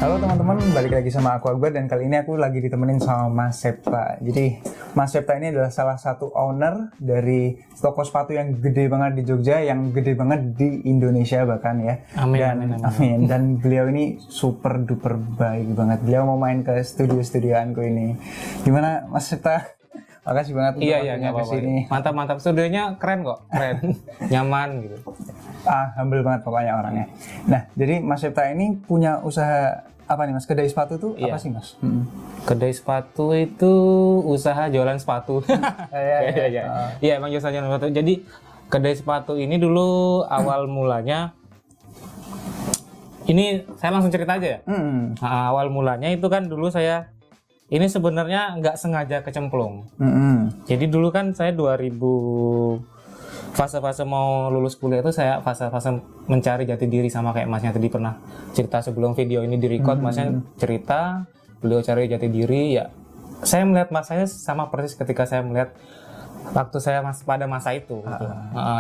Halo teman-teman, balik lagi sama aku Akbar dan kali ini aku lagi ditemenin sama Mas Septa. Jadi Mas Septa ini adalah salah satu owner dari toko sepatu yang gede banget di Jogja, yang gede banget di Indonesia bahkan ya. Amin. Dan beliau ini super duper baik banget. Beliau mau main ke studio-studioanku ini. Gimana Mas Septa? Makasih banget untuk waktunya kesini. Mantap. Studionya keren kok, keren, nyaman gitu. Humble banget pokoknya orangnya. Nah, jadi Mas Septa ini punya usaha apa nih Mas? Kedai sepatu tuh apa sih Mas? Kedai sepatu itu usaha jualan sepatu. Iya, emang usaha jualan sepatu. Jadi kedai sepatu ini dulu awal mulanya, ini saya langsung cerita aja ya. Awal mulanya itu kan dulu saya ini sebenarnya nggak sengaja kecemplung. Jadi dulu kan saya 2000 fase-fase mau lulus kuliah itu saya fase-fase mencari jati diri, sama kayak Masnya tadi pernah cerita sebelum video ini direcord. Masnya cerita beliau cari jati diri ya. Saya melihat Mas saya sama persis ketika saya melihat waktu saya pada masa itu. Gitu.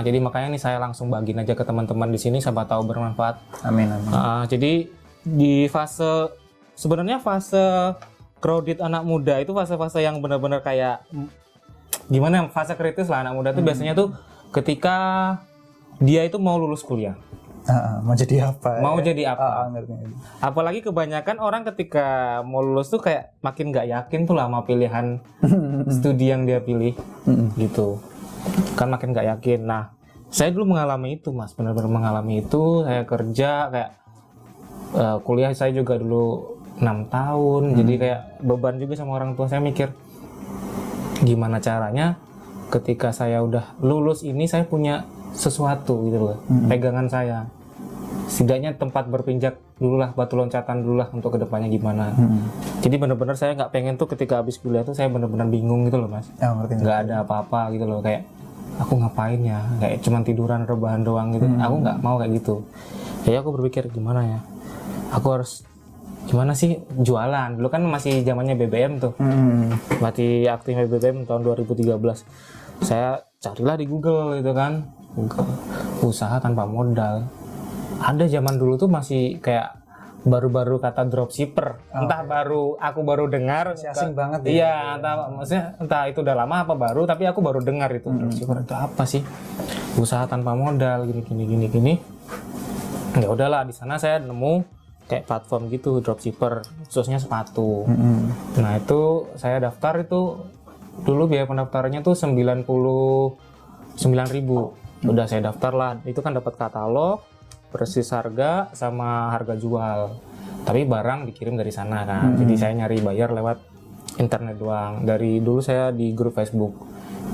Jadi makanya ini saya langsung bagiin aja ke teman-teman di sini, siapa tahu bermanfaat. Amin. Jadi di fase sebenarnya fase crowded anak muda itu fase-fase yang benar-benar kayak gimana, fase kritis lah anak muda itu biasanya tuh ketika dia itu mau lulus kuliah. Mau jadi apa? Jadi apa? Ngerti. Apalagi kebanyakan orang ketika mau lulus tuh kayak makin nggak yakin tuh lah sama pilihan studi yang dia pilih, gitu. Kan makin nggak yakin. Nah, saya dulu mengalami itu, Mas. Benar-benar mengalami itu. Saya kerja kayak kuliah saya juga dulu 6 tahun. Jadi kayak beban juga sama orang tua. Saya mikir gimana caranya ketika saya udah lulus ini saya punya sesuatu gitu loh, pegangan saya. Setidaknya tempat berpijak dulu lah, batu loncatan dulu lah untuk kedepannya gimana. Jadi benar-benar saya nggak pengen tuh ketika habis kuliah tuh saya benar-benar bingung gitu loh, Mas. Nggak ada apa-apa gitu loh, kayak aku ngapain ya, kayak cuman tiduran rebahan doang gitu. Aku nggak mau kayak gitu. Jadi aku berpikir gimana ya, aku harus gimana sih jualan. Dulu kan masih zamannya BBM tuh, mati aktif BBM tahun 2013. Saya carilah di Google gitu kan, Google usaha tanpa modal. Ada zaman dulu tuh masih kayak baru-baru kata dropshipper, entah aku baru dengar, asing banget ya. Iya, entah itu udah lama apa baru, tapi aku baru dengar itu dropshipper itu apa sih, usaha tanpa modal gini. Ya udahlah, di sana saya nemu kayak platform gitu dropshipper, khususnya sepatu. Nah itu saya daftar itu. Dulu biaya pendaftarannya tuh 99.000. Udah saya daftar lah. Itu kan dapat katalog, persis harga sama harga jual. Tapi barang dikirim dari sana kan. Jadi saya nyari bayar lewat internet doang. Dari dulu saya di grup Facebook.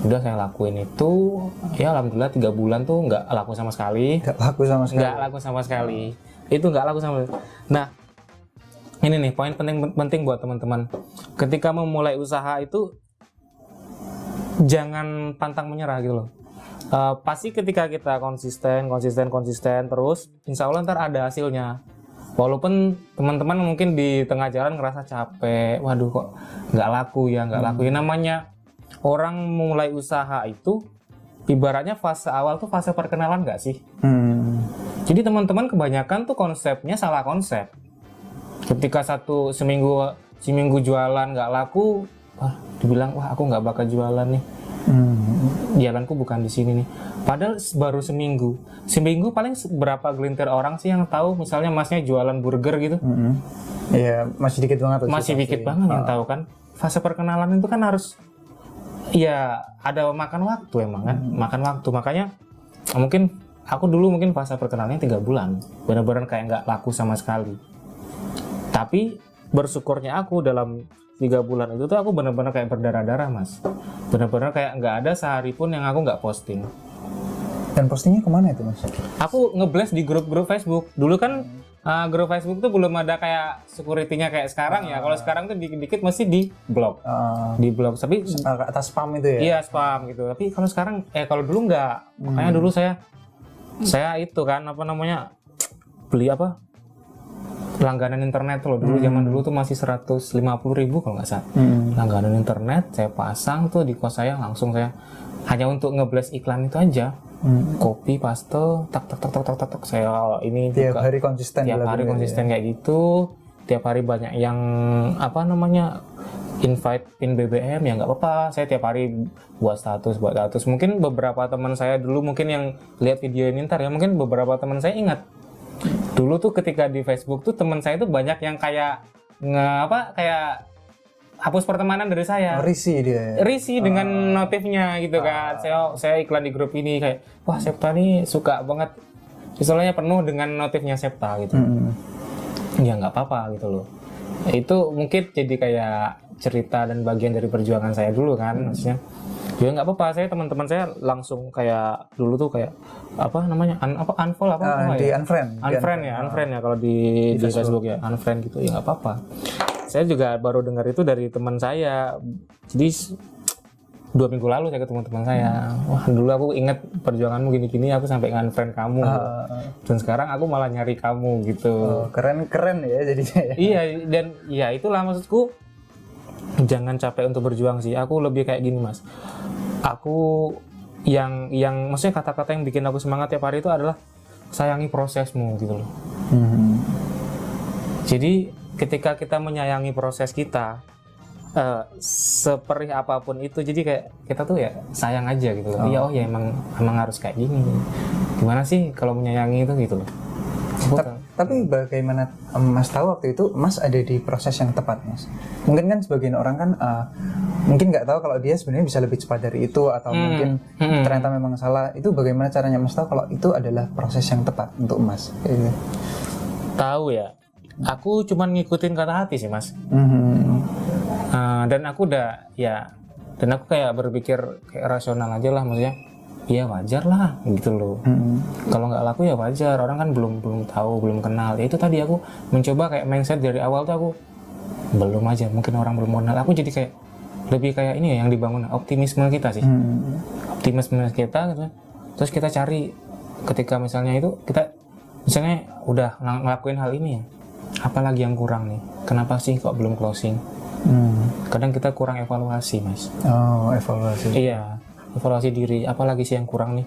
Udah saya lakuin itu. Ya alhamdulillah 3 bulan tuh nggak laku sama sekali. Itu nggak laku sama sekali. Nah, ini nih poin penting buat teman-teman. Ketika memulai usaha itu jangan pantang menyerah gitu loh. Pasti ketika kita konsisten terus, insya Allah ntar ada hasilnya. Walaupun teman-teman mungkin di tengah jalan ngerasa capek, waduh kok nggak laku ya. Namanya orang mulai usaha itu ibaratnya fase awal tuh fase perkenalan nggak sih? Jadi teman-teman kebanyakan tuh konsepnya salah konsep. Ketika seminggu jualan nggak laku, dibilang wah aku nggak bakal jualan nih, jalanku bukan di sini nih. Padahal baru seminggu paling berapa gelintir orang sih yang tahu misalnya Masnya jualan burger gitu. Iya, masih dikit banget. Yang tahu kan. Fase perkenalan itu kan harus ya ada makan waktu emang kan, makanya mungkin aku dulu fase perkenalannya 3 bulan, benar-benar kayak nggak laku sama sekali. Tapi bersyukurnya aku dalam 3 bulan itu tuh aku benar-benar kayak berdarah-darah, Mas. Benar-benar kayak nggak ada sehari pun yang aku nggak posting. Dan postingnya kemana itu, Mas? Aku nge-blast di grup-grup Facebook. Dulu kan grup Facebook tuh belum ada kayak security-nya kayak sekarang ya. Kalau sekarang tuh dikit-dikit mesti di blok. Di blok. Tapi atas spam itu ya? Iya, spam gitu. Tapi kalau sekarang kalau dulu nggak. Makanya dulu saya itu kan beli langganan internet loh. Dulu zaman dulu tuh masih 150.000 kalau nggak salah. Langganan internet saya pasang tuh di kos saya, langsung saya hanya untuk nge-blast iklan itu aja. Copy paste tak saya ini tiap hari konsisten kayak gitu. tiap hari banyak yang apa namanya invite pin BBM, ya nggak apa-apa. Saya tiap hari buat status. Mungkin beberapa teman saya dulu mungkin yang lihat video ini ntar ya, mungkin beberapa teman saya ingat dulu tuh ketika di Facebook tuh teman saya tuh banyak yang kayak kayak hapus pertemanan dari saya. Risih dia. Risih dengan notifnya gitu kan. Saya iklan di grup ini kayak, wah Septa nih suka banget. Istilahnya penuh dengan notifnya Septa gitu. Ya nggak apa-apa gitu loh. Itu mungkin jadi kayak cerita dan bagian dari perjuangan saya dulu kan, maksudnya. Ya nggak apa-apa, saya teman-teman saya langsung kayak dulu tuh kayak apa namanya unfollow Di ya? unfriend Unfriend ya kalau di Facebook ya, unfriend gitu ya nggak apa-apa. Saya juga baru dengar itu dari teman saya. Jadi 2 minggu lalu saya ketemu teman saya. Wah dulu aku inget perjuanganmu gini-gini, aku sampai unfriend kamu. Dan sekarang aku malah nyari kamu gitu. Keren ya jadinya ya. Iya, dan ya itulah maksudku. Jangan capek untuk berjuang sih. Aku lebih kayak gini mas. Aku yang maksudnya kata-kata yang bikin aku semangat tiap hari itu adalah sayangi prosesmu gitu loh. Jadi ketika kita menyayangi proses kita, seperih apapun itu, jadi kayak kita tuh ya sayang aja gitu loh. Iya, ya emang harus kayak gini. Gimana sih kalau menyayangi itu gitu loh. Tapi bagaimana Mas tahu waktu itu Mas ada di proses yang tepat Mas? Mungkin kan sebagian orang kan mungkin nggak tahu kalau dia sebenarnya bisa lebih cepat dari itu, atau mungkin ternyata memang salah. Itu bagaimana caranya Mas tahu kalau itu adalah proses yang tepat untuk Mas? Tahu ya, aku cuman ngikutin kata hati sih Mas. Dan aku kayak berpikir kayak rasional aja lah, maksudnya ya wajar lah gitu loh. Kalau nggak laku ya wajar, orang kan belum tahu, belum kenal. Ya itu tadi aku mencoba kayak mindset dari awal tuh aku belum aja, mungkin orang belum kenal. Aku jadi kayak lebih kayak ini ya yang dibangun optimisme kita sih. Optimisme kita gitu. Terus kita cari ketika misalnya itu kita misalnya udah ngelakuin hal ini ya, apalagi yang kurang nih, kenapa sih kok belum closing. Kadang kita kurang evaluasi Mas. Evaluasi. Iya, evaluasi diri, apalagi sih yang kurang nih.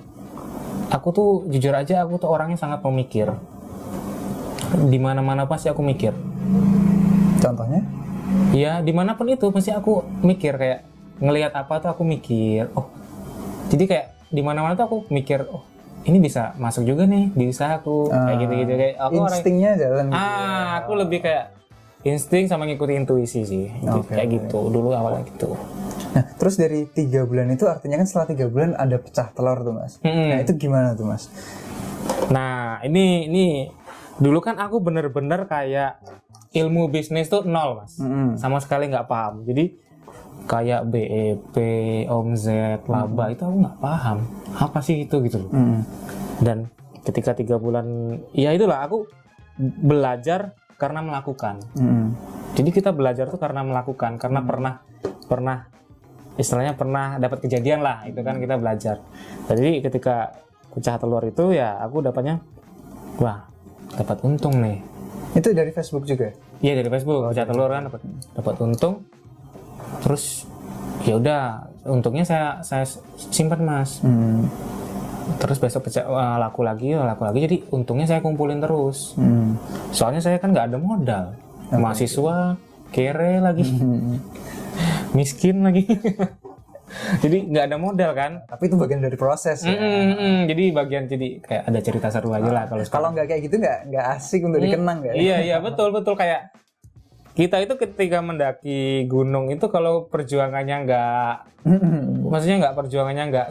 Aku tuh jujur aja, aku tuh orangnya sangat pemikir. Di mana-mana pasti aku mikir. Contohnya? Ya dimanapun itu pasti aku mikir, kayak ngelihat apa tuh aku mikir. Jadi kayak di mana-mana tuh aku mikir, ini bisa masuk juga nih di usahaku, kayak gitu-gitu. Kayak aku instingnya jalan gitu. Aku lebih kayak insting sama ngikuti intuisi sih. Kayak gitu dulu awalnya gitu. Nah, terus dari 3 bulan itu artinya kan setelah 3 bulan ada pecah telur tuh Mas. Nah, itu gimana tuh Mas? Nah, ini dulu kan aku bener-bener kayak ilmu bisnis tuh nol Mas. Sama sekali nggak paham. Jadi kayak BEP, omzet, laba itu aku nggak paham. Apa sih itu gitu loh. Dan ketika 3 bulan, ya itulah aku belajar karena melakukan. Jadi kita belajar tuh karena melakukan, karena pernah istilahnya pernah dapat kejadian lah, itu kan kita belajar. Jadi ketika pecah telur itu ya aku dapatnya, wah dapat untung nih. Itu dari Facebook juga? Iya dari Facebook, pecah telur kan dapat untung. Terus ya udah untungnya saya simpan Mas. Terus besok laku lagi jadi untungnya saya kumpulin terus. Soalnya saya kan nggak ada modal, mahasiswa kere lagi, miskin lagi. Jadi nggak ada modal kan. Tapi itu bagian dari proses ya. Jadi kayak ada cerita seru aja lah kalau nggak kayak gitu nggak asik untuk dikenang ya. Iya betul kayak kita itu ketika mendaki gunung itu kalau perjuangannya nggak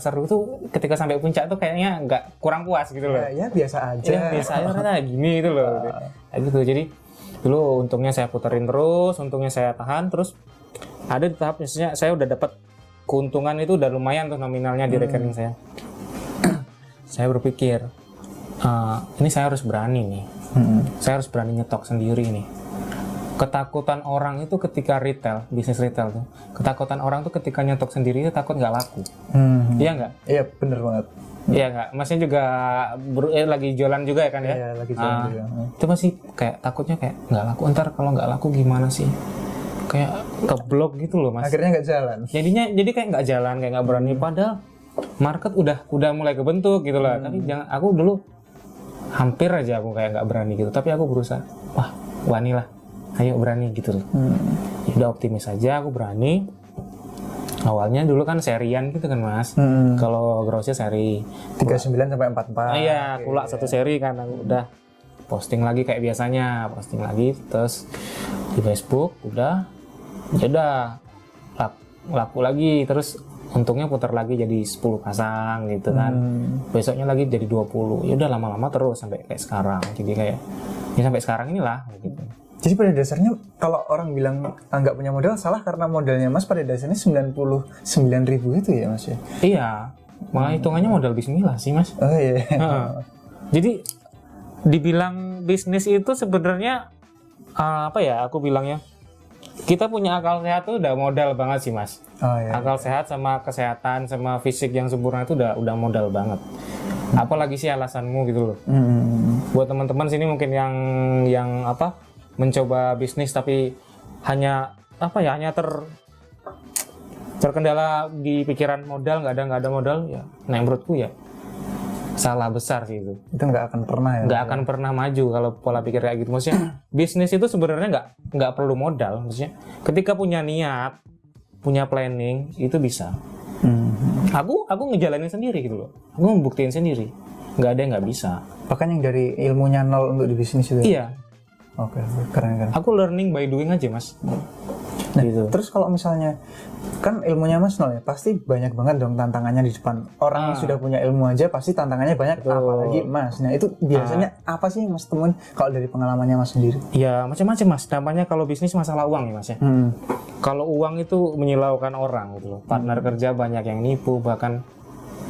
seru tuh, ketika sampai puncak tuh kayaknya nggak, kurang puas gitu loh. Ya biasa aja. Ya, biasa aja kayak gini gitu loh. Kayak gitu. Jadi dulu untungnya saya puterin terus, untungnya saya tahan, terus ada di tahap misalnya saya udah dapat keuntungan itu udah lumayan tuh nominalnya di rekening saya. Saya berpikir ini saya harus berani nih. Saya harus berani nyetok sendiri nih. Ketakutan orang itu ketika bisnis retail tuh, ketakutan orang tuh ketika nyetok sendiri itu takut nggak laku. Iya nggak? Iya bener banget. Iya nggak? Masnya juga lagi jualan juga ya kan ya? Iya lagi jualan juga. Itu masih kayak takutnya kayak nggak laku. Ntar kalau nggak laku gimana sih? Kayak keblok gitu loh Mas. Akhirnya nggak jalan. Jadi kayak nggak jalan, kayak nggak berani. Padahal market udah mulai kebentuk gitu loh. Tapi aku dulu hampir aja aku kayak nggak berani gitu. Tapi aku berusaha. Wah, wani lah. ayo berani gitu loh. Ya udah optimis aja, aku berani. Awalnya dulu kan serian gitu kan mas. Kalau Growsnya seri 39 sampai 44. iya, kulak satu seri kan. Aku udah posting lagi kayak biasanya, posting lagi terus di Facebook udah, ya udah laku lagi, terus untungnya putar lagi jadi 10 pasang gitu kan. Besoknya lagi jadi 20. Ya udah lama-lama terus sampai kayak sekarang. Jadi kayak ya sampai sekarang inilah gitu. Jadi pada dasarnya kalau orang bilang nggak punya modal salah karena modalnya Mas pada dasarnya 99.000 itu ya Mas ya? Iya, malah hitungannya modal bismillah sih mas. Oh iya. Jadi dibilang bisnis itu sebenarnya apa ya? Aku bilangnya kita punya akal sehat tuh udah modal banget sih mas. Oh iya. Akal sehat sama kesehatan sama fisik yang sempurna itu udah modal banget. Apalagi sih alasanmu gitu loh. Buat teman-teman sini mungkin yang apa mencoba bisnis tapi hanya apa ya hanya terkendala di pikiran modal, nggak ada modal ya. Nah menurutku ya salah besar sih itu. Itu nggak akan pernah ya? Nggak akan pernah maju kalau pola pikir kayak gitu. Maksudnya bisnis itu sebenarnya nggak perlu modal. Maksudnya ketika punya niat, punya planning itu bisa. Aku ngejalanin sendiri gitu loh. Aku membuktiin sendiri. Nggak ada yang nggak bisa. Bahkan yang dari ilmunya nol untuk di bisnis itu? Iya. Oke, keren. Aku learning by doing aja mas. Nah, Gitu. terus kalau misalnya kan ilmunya Mas nol ya, pasti banyak banget dong tantangannya di depan. Orang yang sudah punya ilmu aja pasti tantangannya banyak, apalagi Mas. Nah, itu biasanya apa sih yang Mas temuin kalau dari pengalamannya Mas sendiri? Ya macam-macam mas. Namanya kalau bisnis masalah uang ya mas ya. Kalau uang itu menyilaukan orang gitu loh. Partner kerja banyak yang nipu, bahkan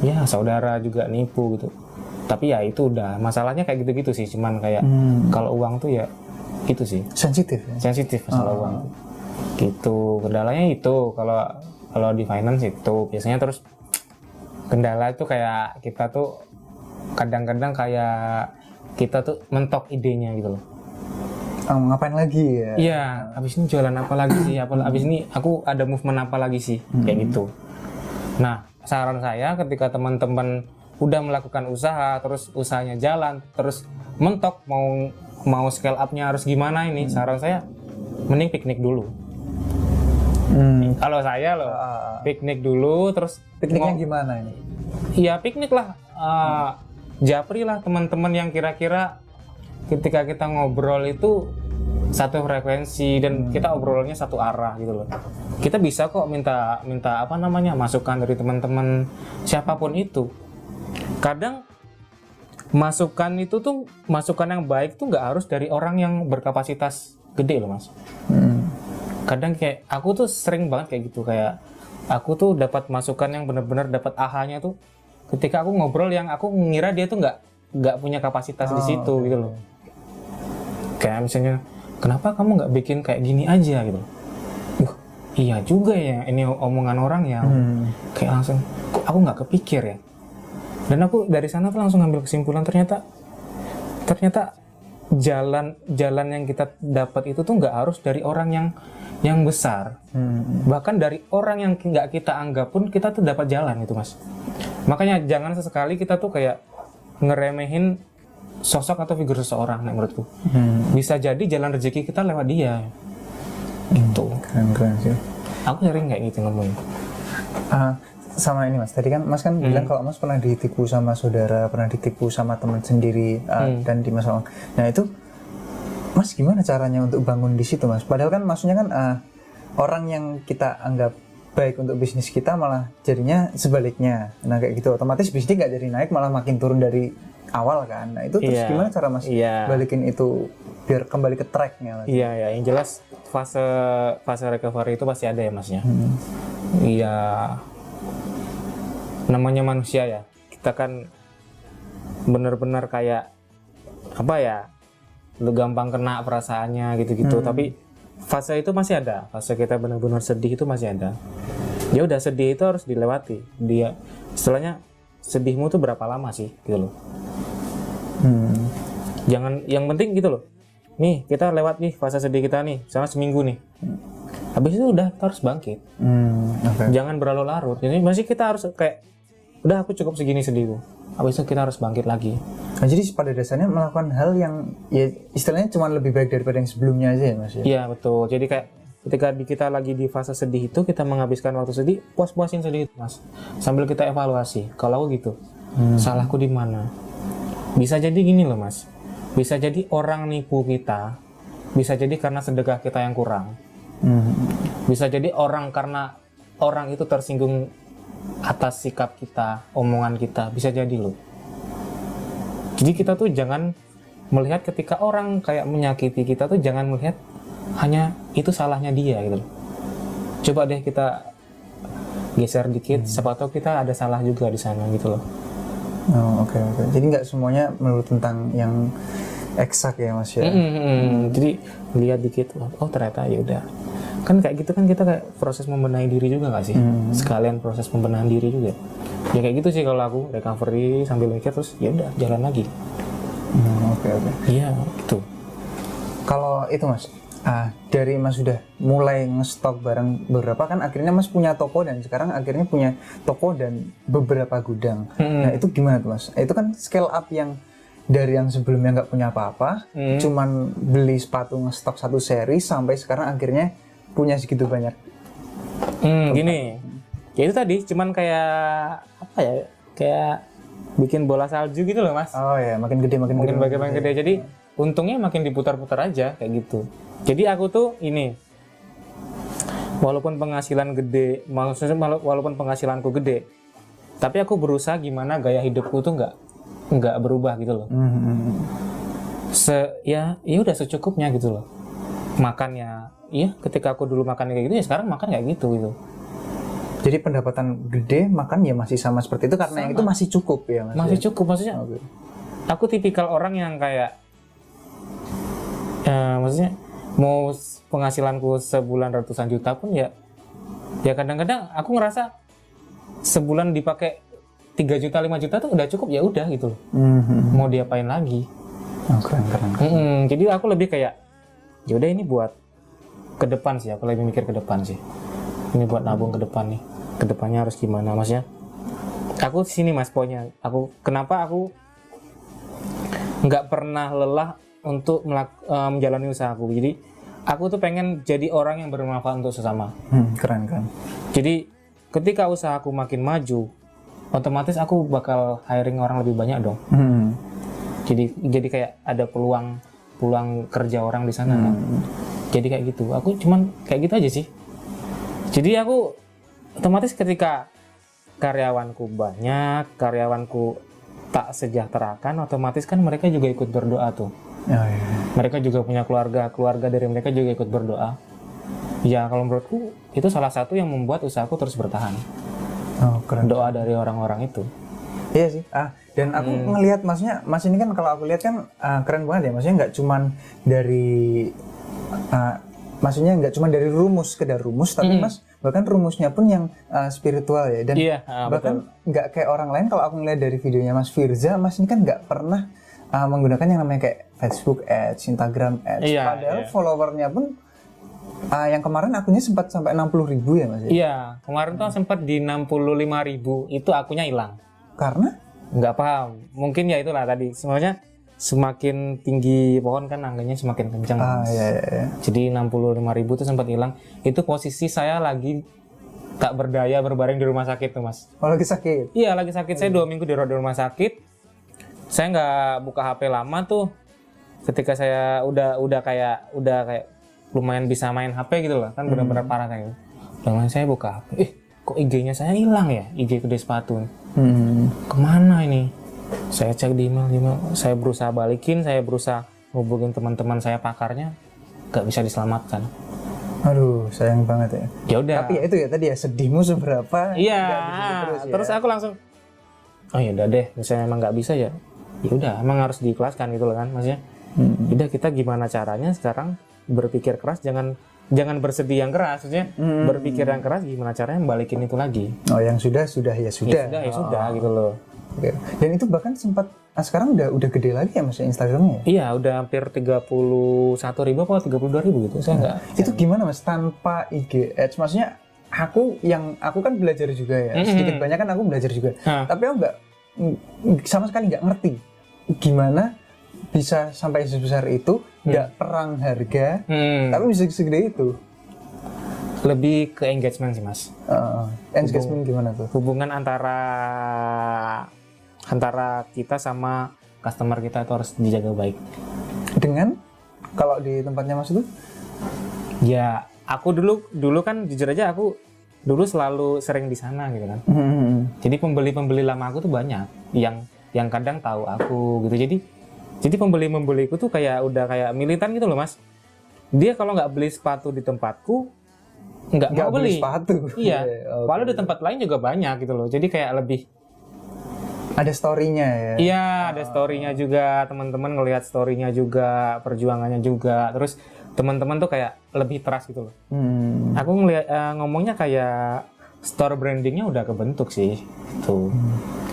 ya saudara juga nipu gitu. Tapi ya itu udah masalahnya kayak gitu-gitu sih. Cuman kayak kalau uang tuh ya gitu sih. Sensitif ya? Sensitif masalah uang. Gitu. Kendalanya itu kalau di finance itu biasanya terus kendala itu kayak kita tuh kadang-kadang kayak kita tuh mentok idenya gitu loh. Ngapain lagi ya? Iya, abis ini jualan apa lagi sih? Abis ini aku ada movement apa lagi sih? Kayak gitu. Nah, saran saya ketika teman-teman udah melakukan usaha, terus usahanya jalan, terus mentok mau scale up-nya harus gimana ini? Saran saya mending piknik dulu. Kalau saya loh, piknik dulu, terus Pikniknya gimana ini? Iya piknik lah, japri lah teman-teman yang kira-kira ketika kita ngobrol itu satu frekuensi dan kita obrolnya satu arah gitu loh. Kita bisa kok minta apa namanya masukan dari teman-teman siapapun itu. Kadang masukan itu tuh masukan yang baik tuh nggak harus dari orang yang berkapasitas gede loh mas. Kadang kayak aku tuh sering banget kayak gitu, kayak aku tuh dapat masukan yang benar-benar dapat ahanya tuh ketika aku ngobrol yang aku ngira dia tuh nggak punya kapasitas di situ gitu loh. Kayak misalnya kenapa kamu nggak bikin kayak gini aja gitu. Iya juga ya, ini omongan orang yang kayak langsung kok aku nggak kepikir ya. Dan aku dari sana tuh langsung ngambil kesimpulan ternyata jalan yang kita dapat itu tuh nggak harus dari orang yang besar. Bahkan dari orang yang nggak kita anggap pun kita tuh dapat jalan gitu mas. Makanya jangan sesekali kita tuh kayak ngeremehin sosok atau figur seseorang menurutku. Bisa jadi jalan rezeki kita lewat dia. Gitu. Keren sih. Aku sering kayak gitu ngomong. Sama ini mas, tadi kan mas kan bilang kalau mas pernah ditipu sama saudara, pernah ditipu sama teman sendiri dan di masa lalu. Nah itu mas gimana caranya untuk bangun di situ mas? Padahal kan maksudnya kan orang yang kita anggap baik untuk bisnis kita malah jadinya sebaliknya. Nah kayak gitu otomatis bisnis nggak jadi naik malah makin turun dari awal kan. Nah itu terus gimana cara mas balikin itu biar kembali ke tracknya? Iya ya, yang jelas fase recovery itu pasti ada ya masnya. Iya. Namanya manusia ya, kita kan benar-benar kayak apa ya, lu gampang kena perasaannya gitu-gitu. Tapi fase itu masih ada, fase kita benar-benar sedih itu masih ada. Ya udah sedih itu harus dilewati. Dia istilahnya sedihmu tuh berapa lama sih gitu loh. Jangan yang penting gitu loh. Nih kita lewat nih fase sedih kita nih, misalnya seminggu nih. Habis itu udah kita harus bangkit. Jangan berlarut-larut. Jadi masih kita harus kayak udah aku cukup segini sedihku. habis itu kita harus bangkit lagi. Nah, jadi pada dasarnya melakukan hal yang ya istilahnya cuma lebih baik daripada yang sebelumnya aja ya Mas ya? Iya betul, jadi kayak ketika kita lagi di fase sedih itu, kita menghabiskan waktu sedih, puas-puasin sedih itu Mas, sambil kita evaluasi. Kalau aku gitu, salahku di mana? Bisa jadi gini loh Mas, bisa jadi orang nipu kita, bisa jadi karena sedekah kita yang kurang, bisa jadi karena orang itu tersinggung atas sikap kita, omongan kita, bisa jadi loh. Jadi kita tuh jangan melihat ketika orang kayak menyakiti kita tuh jangan melihat hanya itu salahnya dia gitu loh. Coba deh kita geser dikit, siapa tahu kita ada salah juga di sana gitu loh. Oh, oke. Jadi nggak semuanya melulu tentang yang eksak ya Mas ya? Jadi lihat dikit, oh ternyata ya udah. Kan kayak gitu kan kita kayak proses membenahi diri juga nggak sih? Sekalian proses pembenahan diri juga. Ya kayak gitu sih kalau aku recovery sambil mikir terus ya udah jalan lagi. Oke. Iya gitu. Kalau itu Mas, dari Mas sudah mulai ngestok barang beberapa kan akhirnya Mas punya toko dan sekarang akhirnya punya toko dan beberapa gudang. Nah itu gimana tuh Mas? Itu kan scale up yang dari yang sebelumnya nggak punya apa-apa, cuman beli sepatu ngestok satu seri sampai sekarang akhirnya punya segitu banyak. Gini, ya itu tadi cuman kayak apa ya? Kayak bikin bola salju gitu loh Mas. Oh ya, makin gede. Makin gede. Jadi untungnya makin diputar-putar aja kayak gitu. Jadi aku tuh ini, walaupun penghasilan gede, maksudnya walaupun penghasilanku gede, tapi aku berusaha gimana gaya hidupku tuh nggak berubah gitu loh. Ya udah secukupnya gitu loh. Makannya, iya ketika aku dulu makan kayak gitu ya sekarang makan kayak gitu. Jadi pendapatan gede makan ya masih sama seperti itu karena yang itu masih cukup ya Mas. Masih cukup maksudnya. Aku tipikal orang yang kayak maksudnya mau penghasilanku sebulan ratusan juta pun ya kadang-kadang aku ngerasa sebulan dipakai 3 juta 5 juta tuh udah cukup ya udah gitu loh. Mau diapain lagi? Keren. Jadi aku lebih kayak ya udah ini buat ke depan sih, aku lebih mikir ke depan sih. Ini buat nabung ke depan nih. Kedepannya harus gimana Masnya? Aku sini Mas poinnya. Kenapa aku nggak pernah lelah untuk menjalani usahaku. Jadi aku tuh pengen jadi orang yang bermanfaat untuk sesama. Keren. Jadi ketika usahaku makin maju, otomatis aku bakal hiring orang lebih banyak dong. Jadi kayak ada peluang kerja orang di sana kan. Jadi kayak gitu. Aku cuman kayak gitu aja sih. Jadi aku otomatis ketika karyawanku banyak, karyawanku tak sejahterakan, otomatis kan mereka juga ikut berdoa tuh. Mereka juga punya keluarga dari mereka juga ikut berdoa. Ya kalau menurutku itu salah satu yang membuat usahaku terus bertahan. Keren. Doa dari orang-orang itu. Iya sih. Dan aku ngelihat Masnya, Mas ini kan kalau aku lihat kan keren banget ya. Maksudnya nggak cuman dari maksudnya nggak cuma dari sekedar rumus, tapi Mas bahkan rumusnya pun yang spiritual ya. Dan bahkan nggak kayak orang lain. Kalau aku ngeliat dari videonya Mas Firza, Mas ini kan nggak pernah menggunakan yang namanya kayak Facebook Ads, Instagram Ads. Padahal followernya pun yang kemarin akunnya sempat sampai 60.000 ya Mas? Iya, kemarin tuh sempat di 65.000, itu akunnya hilang. Karena? Nggak paham. Mungkin ya itulah tadi. Sebenarnya semakin tinggi pohon kan angganya semakin kencang. Iya. Jadi 65.000 itu sempat hilang. Itu posisi saya lagi tak berdaya berbaring di rumah sakit tuh Mas. Oh lagi sakit? Iya lagi sakit. Saya 2 minggu di rumah sakit. Saya nggak buka HP lama tuh. Ketika saya udah kayak lumayan bisa main HP gitu loh. Kan benar-benar parah kayak gitu. Dengan saya buka HP. Kok IG-nya saya hilang ya? IG Gede Sepatu. Kemana ini? Saya cek di email, saya berusaha balikin, saya berusaha hubungin teman-teman saya pakarnya, gak bisa diselamatkan. Aduh, sayang banget ya. Ya udah. Tapi ya itu ya tadi ya sedihmu seberapa? Iya. Terus aku langsung, oh ya udah deh, misalnya emang nggak bisa ya, ya udah, emang harus diikhlaskan gitu loh kan, maksudnya. Udah kita gimana caranya sekarang berpikir keras, jangan bersedih yang keras, maksudnya berpikir yang keras, gimana caranya balikin itu lagi. Oh yang sudah ya sudah. Ya sudah gitu loh. Oke. Dan itu bahkan sempat sekarang udah gede lagi ya Mas Instagramnya? Iya, udah hampir 31.000 atau 32.000 gitu. Saya nggak. Itu gimana Mas tanpa IG Ads? Maksudnya aku kan belajar juga ya. Sedikit banyak kan aku belajar juga. Tapi aku sama sekali nggak ngerti gimana bisa sampai sebesar itu, nggak perang harga, tapi bisa segede itu. Lebih ke engagement sih mas. Engagement gimana tuh? Hubungan antara kita sama customer kita itu harus dijaga baik. Dengan kalau di tempatnya mas itu? Ya aku dulu kan jujur aja aku dulu selalu sering di sana gitu kan. Jadi pembeli lama aku tuh banyak yang kadang tahu aku gitu. Jadi pembeliku tuh kayak udah kayak militan gitu loh mas. Dia kalau nggak beli sepatu di tempatku nggak mau beli sepatu. Iya. Okay. Walau di tempat lain juga banyak gitu loh. Jadi kayak lebih ada story-nya ya. Iya, ada story-nya juga, teman-teman ngelihat story-nya juga, perjuangannya juga. Terus teman-teman tuh kayak lebih trust gitu loh. Aku ngelihat ngomongnya kayak store brandingnya udah kebentuk sih. Tuh.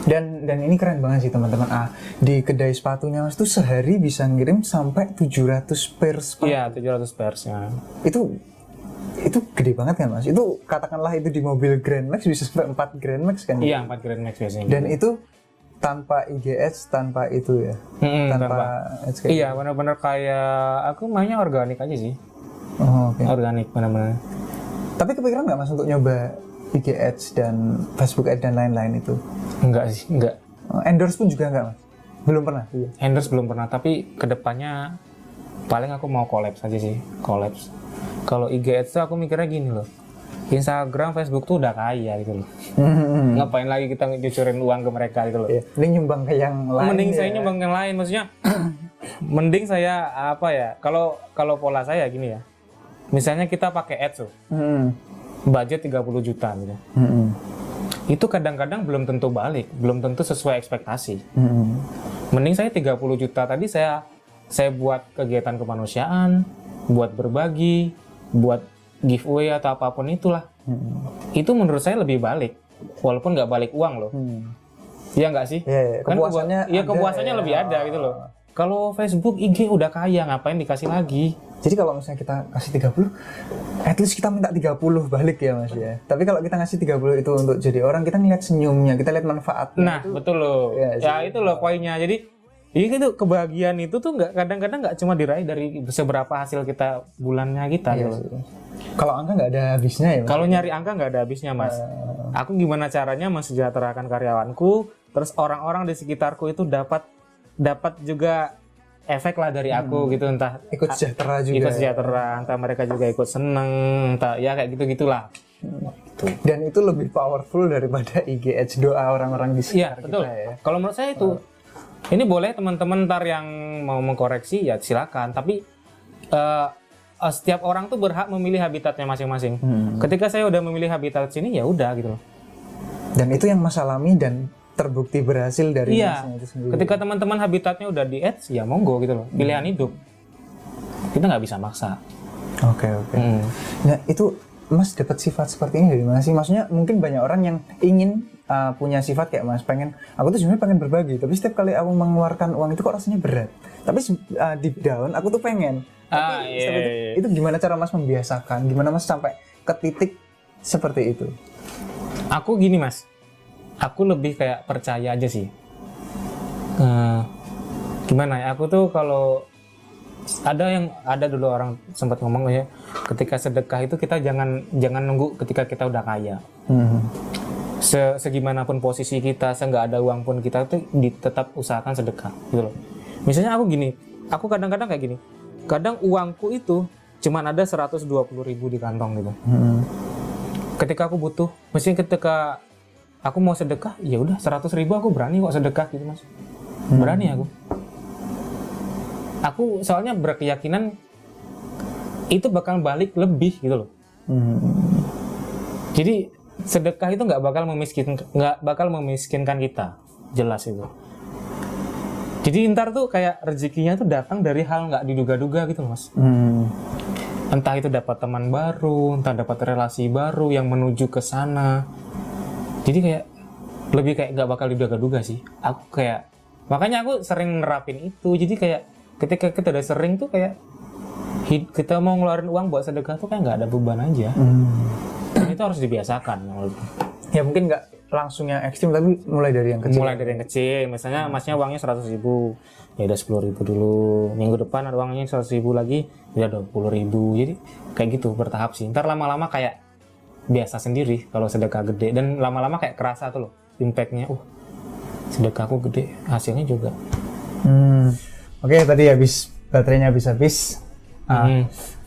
Dan ini keren banget sih teman-teman. Di kedai sepatunya mas tuh sehari bisa ngirim sampai 700 pair sepatu. Iya, 700 pairs-nya. Itu gede banget kan mas? Itu katakanlah itu di mobil Grand Max bisa sampai 4 Grand Max kan? Iya, 4 Grand Max biasanya. Dan itu tanpa IGS, tanpa itu ya? Tanpa SKI. Iya, benar-benar kayak aku mainnya organik aja sih. Oh, oke. Organik benar-benar. Tapi kepikiran nggak mas untuk nyoba IG Ads dan Facebook Ads dan lain-lain itu? Enggak sih, enggak. Endorse pun juga nggak mas? Belum pernah? Iya. Endorse belum pernah, tapi kedepannya paling aku mau collab saja sih, collabs. Kalau IG Ads tuh aku mikirnya gini loh, Instagram, Facebook tuh udah kaya gitu loh. Ngapain lagi kita nyucurin uang ke mereka gitu loh. Ini nyumbang ke yang lain. Mending saya nyumbang yang lain, maksudnya mending saya apa ya, kalau pola saya gini ya, misalnya kita pakai ads tuh, budget 30 juta gitu. Itu kadang-kadang belum tentu balik, belum tentu sesuai ekspektasi. Mending saya 30 juta tadi saya buat kegiatan kemanusiaan, buat berbagi, buat giveaway atau apapun itulah. Itu menurut saya lebih balik, walaupun nggak balik uang loh. Iya nggak sih? Yeah, kan kepuasannya lebih ada gitu loh. Kalau Facebook, IG udah kaya, ngapain dikasih lagi? Jadi kalau misalnya kita kasih 30, at least kita minta 30 balik ya mas ya. Tapi kalau kita ngasih 30 itu untuk jadi orang, kita ngeliat senyumnya, kita lihat manfaatnya. Nah itu, betul loh. Ya itu loh poinnya. Jadi itu kebahagiaan itu tuh kadang-kadang nggak cuma diraih dari seberapa hasil kita bulannya kita. Iya, gitu. Kalau angka nggak ada habisnya ya mas? Kalau nyari angka nggak ada habisnya mas. Aku gimana caranya mensejahterakan karyawanku, terus orang-orang di sekitarku itu dapat juga efek lah dari aku gitu, entah ikut sejahtera juga. Ikut sejahtera, entah mereka juga ikut seneng, entah ya kayak gitu-gitulah. Dan itu lebih powerful daripada IG Ads, doa orang-orang di sekitar Iya, betul. kita ya. Kalau menurut saya itu, ini boleh teman-teman ntar yang mau mengkoreksi ya silakan. Tapi setiap orang tuh berhak memilih habitatnya masing-masing. Ketika saya udah memilih habitat sini ya udah gitu loh. Dan itu yang mas alami dan terbukti berhasil dari masnya itu sendiri. Ketika teman-teman habitatnya udah di ads ya monggo gitu loh, pilihan hidup. Kita nggak bisa maksa. Oke. Nah itu mas dapat sifat seperti ini dari mana sih? Maksudnya mungkin banyak orang yang ingin punya sifat kayak mas, aku tuh sebenarnya pengen berbagi, tapi setiap kali aku mengeluarkan uang itu kok rasanya berat. Tapi deep down aku tuh pengen. Tapi itu gimana cara mas membiasakan? Gimana mas sampai ke titik seperti itu? Aku gini mas, aku lebih kayak percaya aja sih. Gimana ya? Aku tuh kalau ada dulu orang sempat ngomong ya, ketika sedekah itu kita jangan nunggu ketika kita udah kaya. Segimanapun posisi kita, nggak ada uang pun kita tuh tetap usahakan sedekah gitu loh. Misalnya aku gini, aku kadang-kadang kayak gini. Kadang uangku itu cuman ada 120.000 di kantong gitu. Ketika aku butuh, mestinya ketika aku mau sedekah, ya udah 100.000 aku berani kok sedekah gitu mas. Berani aku. Aku soalnya berkeyakinan itu bakal balik lebih gitu loh. Jadi sedekah itu nggak bakal memiskinkan kita, jelas itu. Jadi ntar tuh kayak rezekinya tuh datang dari hal nggak diduga-duga gitu loh mas. Entah itu dapat teman baru, entah dapat relasi baru yang menuju ke sana. Jadi kayak lebih kayak nggak bakal diduga-duga sih. Makanya aku sering nerapin itu. Jadi kayak ketika kita udah sering tuh kayak kita mau ngeluarin uang buat sedekah tuh kayak nggak ada beban aja. Dan itu harus dibiasakan. Ya mungkin nggak langsung yang ekstrim, tapi mulai dari yang kecil. Mulai dari yang kecil, misalnya masnya uangnya 100.000, ya udah 10.000 dulu. Minggu depan ada uangnya 100.000 lagi, ya 20.000. Jadi kayak gitu bertahap sih. Ntar lama-lama kayak biasa sendiri kalau sedekah gede, dan lama-lama kayak kerasa tuh loh impactnya. Sedekahku gede, hasilnya juga. Oke, tadi habis baterainya habis.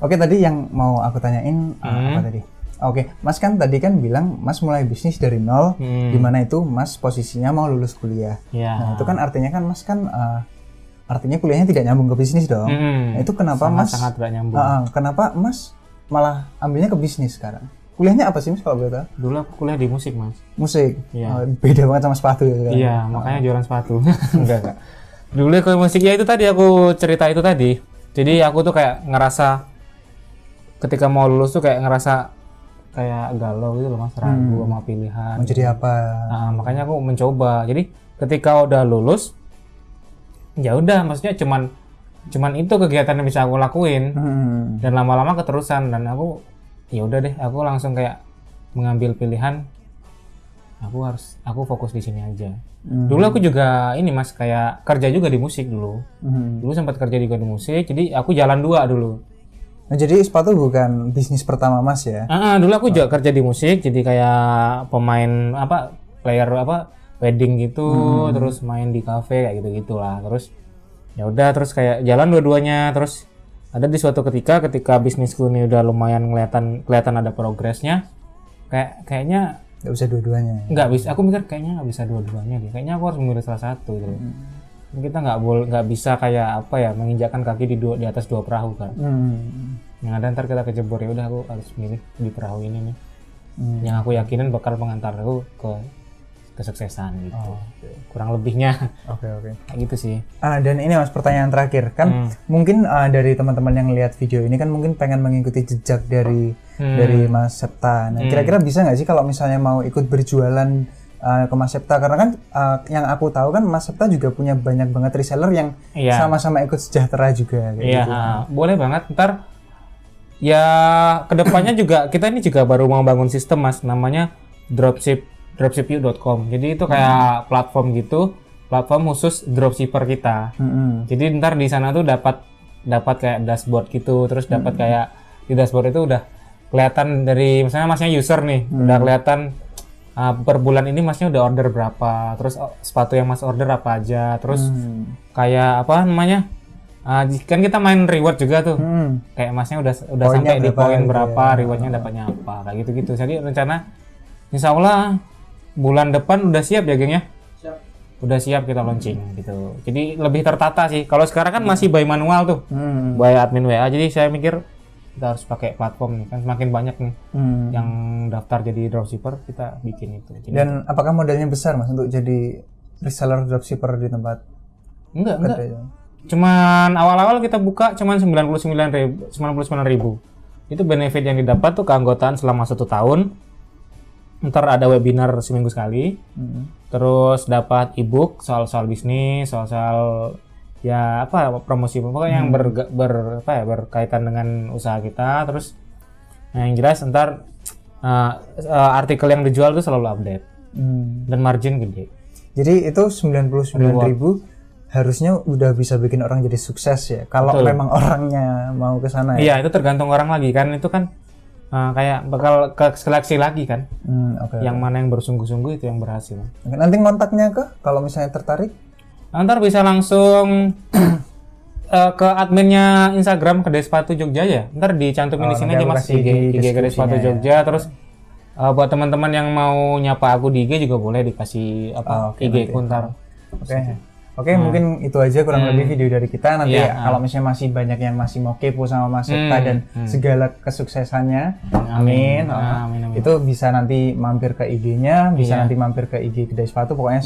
Oke, tadi yang mau aku tanyain apa tadi? Oke, Mas kan tadi kan bilang Mas mulai bisnis dari nol, di mana itu Mas posisinya mau lulus kuliah. Ya. Nah, itu kan artinya kan Mas kan artinya kuliahnya tidak nyambung ke bisnis dong. Nah, itu kenapa sangat tidak nyambung. Kenapa Mas malah ambilnya ke bisnis sekarang? Kuliahnya apa sih Mas kalau boleh tahu? Dulu aku kuliah di musik, Mas. Musik. Iya. Beda banget sama sepatu ya sekarang. Iya, makanya jualan sepatu. enggak. Dulu ke musik ya itu tadi aku cerita itu tadi. Jadi aku tuh kayak ngerasa ketika mau lulus tuh kayak ngerasa kayak galau gitu loh Mas, ragu sama pilihan. Mau jadi apa? Nah, makanya aku mencoba. Jadi ketika udah lulus, ya udah, maksudnya cuman itu kegiatan yang bisa aku lakuin. Dan lama-lama keterusan, dan aku ya udah deh, aku langsung kayak mengambil pilihan aku fokus di sini aja. Dulu aku juga ini Mas, kayak kerja juga di musik dulu. Dulu sempat kerja juga di musik, jadi aku jalan 2 dulu. Nah, jadi sepatu bukan bisnis pertama Mas ya? Dulu aku juga kerja di musik, jadi kayak pemain player wedding gitu, terus main di cafe kayak gitu-gitulah. Terus ya udah, terus kayak jalan dua-duanya. Terus ada di suatu ketika bisnisku ini udah lumayan kelihatan ada progresnya, kayaknya nggak bisa dua-duanya. Nggak bisa, aku mikir kayaknya nggak bisa dua-duanya deh. Kayaknya aku harus memilih salah satu gitu. Kita nggak bisa kayak menginjakkan kaki di atas 2 perahu kan. Yang ada ntar kita kejebur, ya udah aku harus milih di perahu ini nih. Yang aku yakinin bakal mengantar aku ke kesuksesan gitu. Kurang lebihnya. Oke. Kayak gitu sih. Dan ini Mas, pertanyaan terakhir kan, mungkin dari teman-teman yang lihat video ini kan mungkin pengen mengikuti jejak dari Mas Septa. Nah, kira-kira bisa nggak sih kalau misalnya mau ikut berjualan ke Mas Septa, karena kan yang aku tahu kan Mas Septa juga punya banyak banget reseller yang sama-sama ikut sejahtera juga kayak gitu. Boleh banget. Ntar ya kedepannya juga kita ini juga baru mau bangun sistem Mas, namanya dropshipu.com. Jadi itu kayak platform gitu, platform khusus dropshipper kita. Jadi ntar di sana tuh dapat kayak dashboard gitu, terus dapat kayak di dashboard itu udah kelihatan dari misalnya Masnya user nih, udah kelihatan per bulan ini Masnya udah order berapa, terus sepatu yang Mas order apa aja, terus kayak kan kita main reward juga tuh, kayak Masnya udah sampai di poin berapa, rewardnya dapatnya apa, kayak gitu-gitu. Jadi rencana Insya Allah bulan depan udah siap ya geng ya? Udah siap kita launching gitu. Jadi lebih tertata sih. Kalau sekarang kan masih by manual tuh, by admin WA. Jadi saya mikir kita harus pakai platform nih, kan semakin banyak nih yang daftar jadi dropshipper, kita bikin itu. Jadi, dan apakah modalnya besar Mas untuk jadi reseller dropshipper di tempat? Enggak. Cuman awal-awal kita buka cuman 99.000. Itu benefit yang didapat tuh keanggotaan selama 1 tahun. Ntar ada webinar seminggu sekali. Terus dapat ebook soal bisnis, soal ya promosi pokoknya yang berkaitan dengan usaha kita. Terus yang jelas ntar artikel yang dijual tuh selalu update dan margin gede. Jadi itu 99.000 harusnya udah bisa bikin orang jadi sukses ya, kalau memang orangnya mau ke sana ya. Iya, itu tergantung orang lagi kan, itu kan kayak bakal ke seleksi lagi kan. Yang mana yang bersungguh-sungguh itu yang berhasil. Nanti kontaknya kalau misalnya tertarik? Ntar bisa langsung ke adminnya Instagram Kedai Sepatu Jogja ya. Ntar dicantumin di sini aja Mas, IG Kedai Sepatu Jogja. Terus buat teman-teman yang mau nyapa aku di IG juga boleh dikasih IG ku ntar. Oke, mungkin itu aja kurang lebih video dari kita. Nanti kalau misalnya masih banyak yang masih mau kepo sama Mas Septa dan segala kesuksesannya, amin. Itu bisa nanti mampir ke IG-nya, bisa nanti mampir ke IG Kedai Sepatu. Pokoknya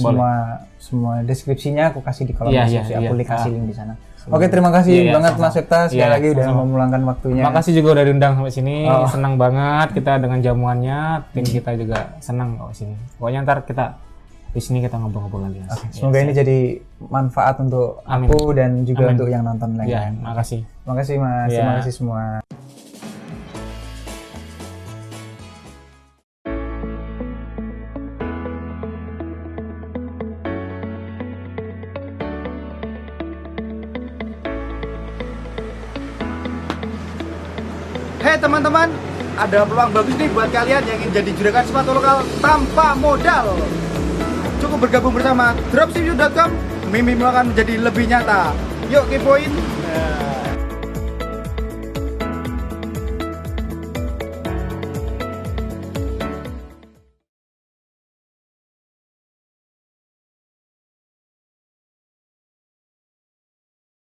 semua deskripsinya aku kasih di kolom deskripsi. Aku kasih link di sana. Oke, terima kasih banget Mas Septa sekali lagi udah meluangkan waktunya. Makasih juga udah diundang sampai sini. Senang banget kita dengan jamuannya. Tim kita juga senang kok sini. Pokoknya ntar kita di sini kita ngobrol-ngobrol lagi. Semoga ini jadi manfaat untuk aku dan juga untuk yang nonton lainnya. Makasih. Makasih Mas. Terima kasih semua. Hei teman-teman, ada peluang bagus nih buat kalian yang ingin jadi juragan sepatu lokal tanpa modal. Cukup bergabung bersama dropshipyou.com, mimpimu akan menjadi lebih nyata. Yuk kepoin.